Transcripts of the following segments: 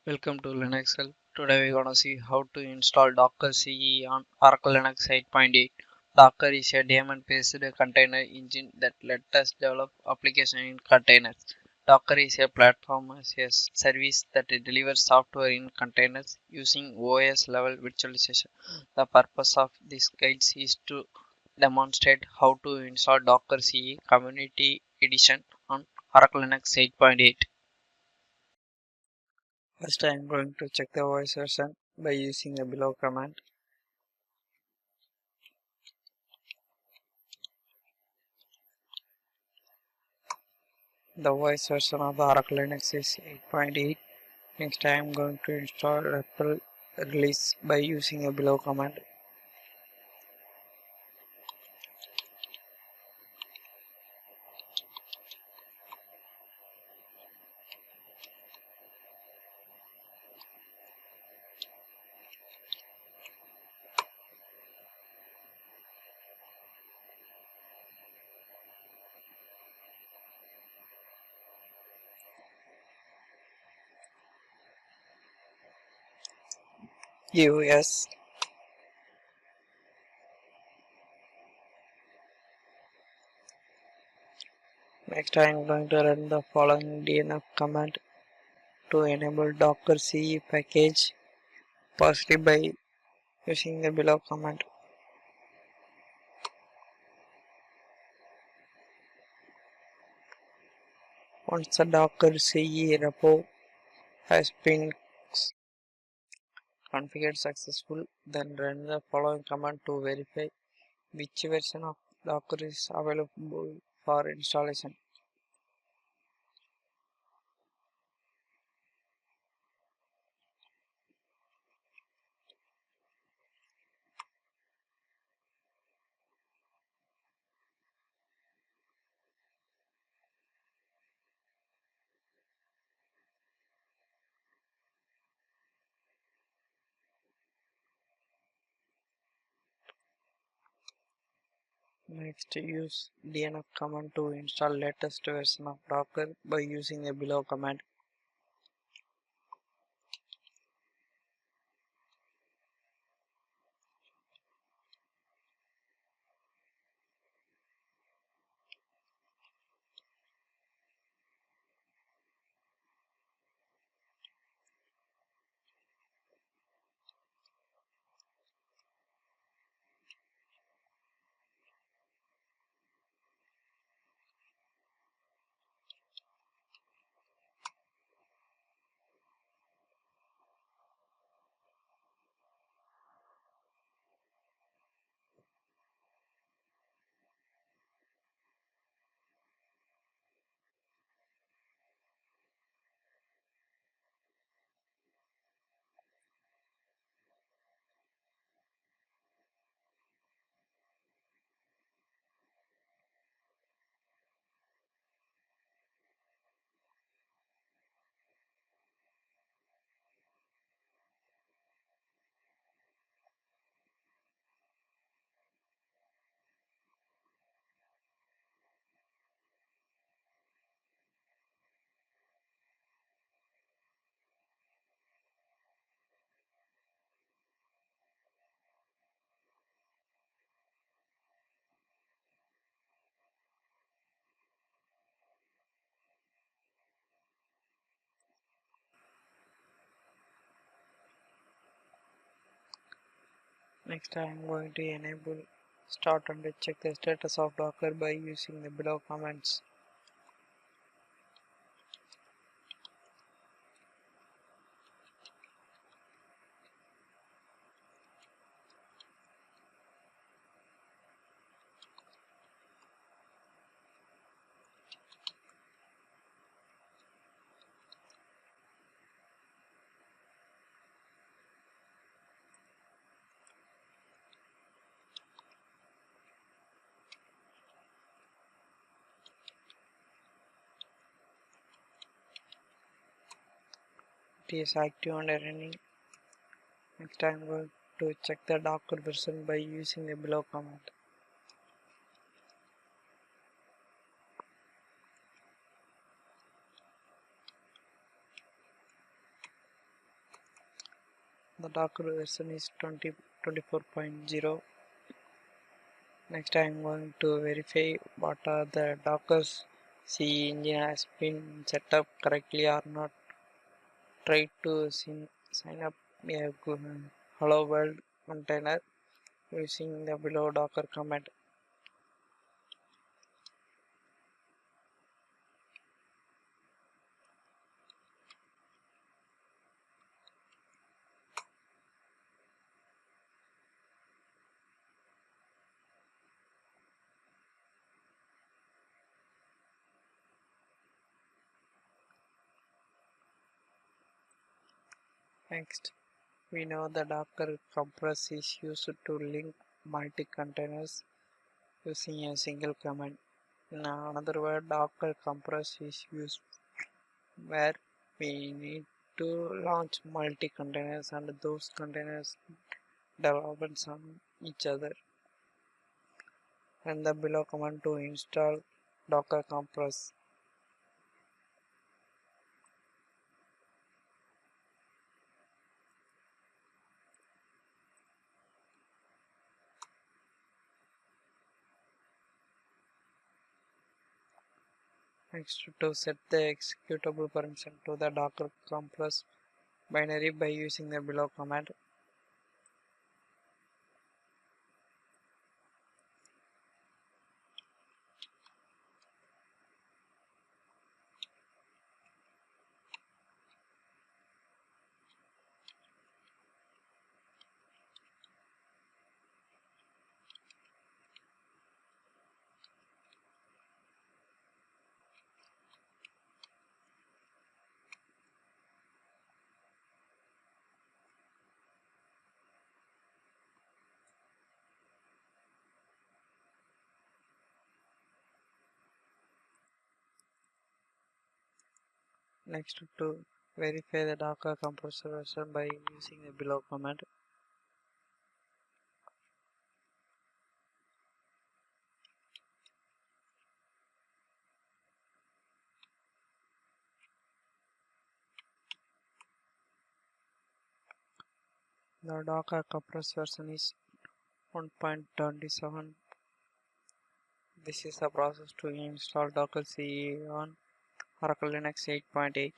Welcome to Linux Help. Today we're gonna see how to install Docker CE on Oracle Linux 8.8. Docker is a daemon-based container engine that lets us develop applications in containers. Docker is a platform as a service that delivers software in containers using OS level virtualization. The purpose of this guide is to demonstrate how to install Docker CE Community Edition on Oracle Linux 8.8. First, I am going to check the OS version by using the below command. The OS version of the Oracle Linux is 8.8. Next, I am going to install REPL release by using the below command. Yes. Next, I am going to run the following dnf command to enable Docker CE package, firstly by using the below command. Once the Docker CE repo has been configured successful, then run the following command to verify which version of Docker is available for installation. Next, use dnf command to install latest version of Docker by using the below command. Next, I am going to enable start and check the status of Docker by using the below commands. It is active and running. Next, I am going to check the Docker version by using the below command. The Docker version is 2024.0. Next I am going to verify what are the Docker's CE engine has been set up correctly or not. Try to sign up a hello world container using the below Docker command. Next, we know the Docker compress is used to link multi-containers using a single command. In another word, Docker compress is used where we need to launch multi-containers and those containers developments on each other. And the below command to install Docker compress. Next, to set the executable permission to the Docker compress binary by using the below command. Next, to verify the Docker compressor version by using the below command. The Docker compressor version is 1.27. This is the process to install Docker CE on Oracle Linux 8.8.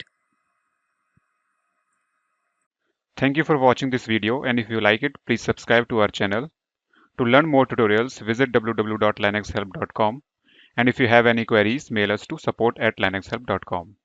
Thank you for watching this video, and if you like it, please subscribe to our channel. To learn more tutorials, visit www.linuxhelp.com, and if you have any queries, mail us to support@linuxhelp.com.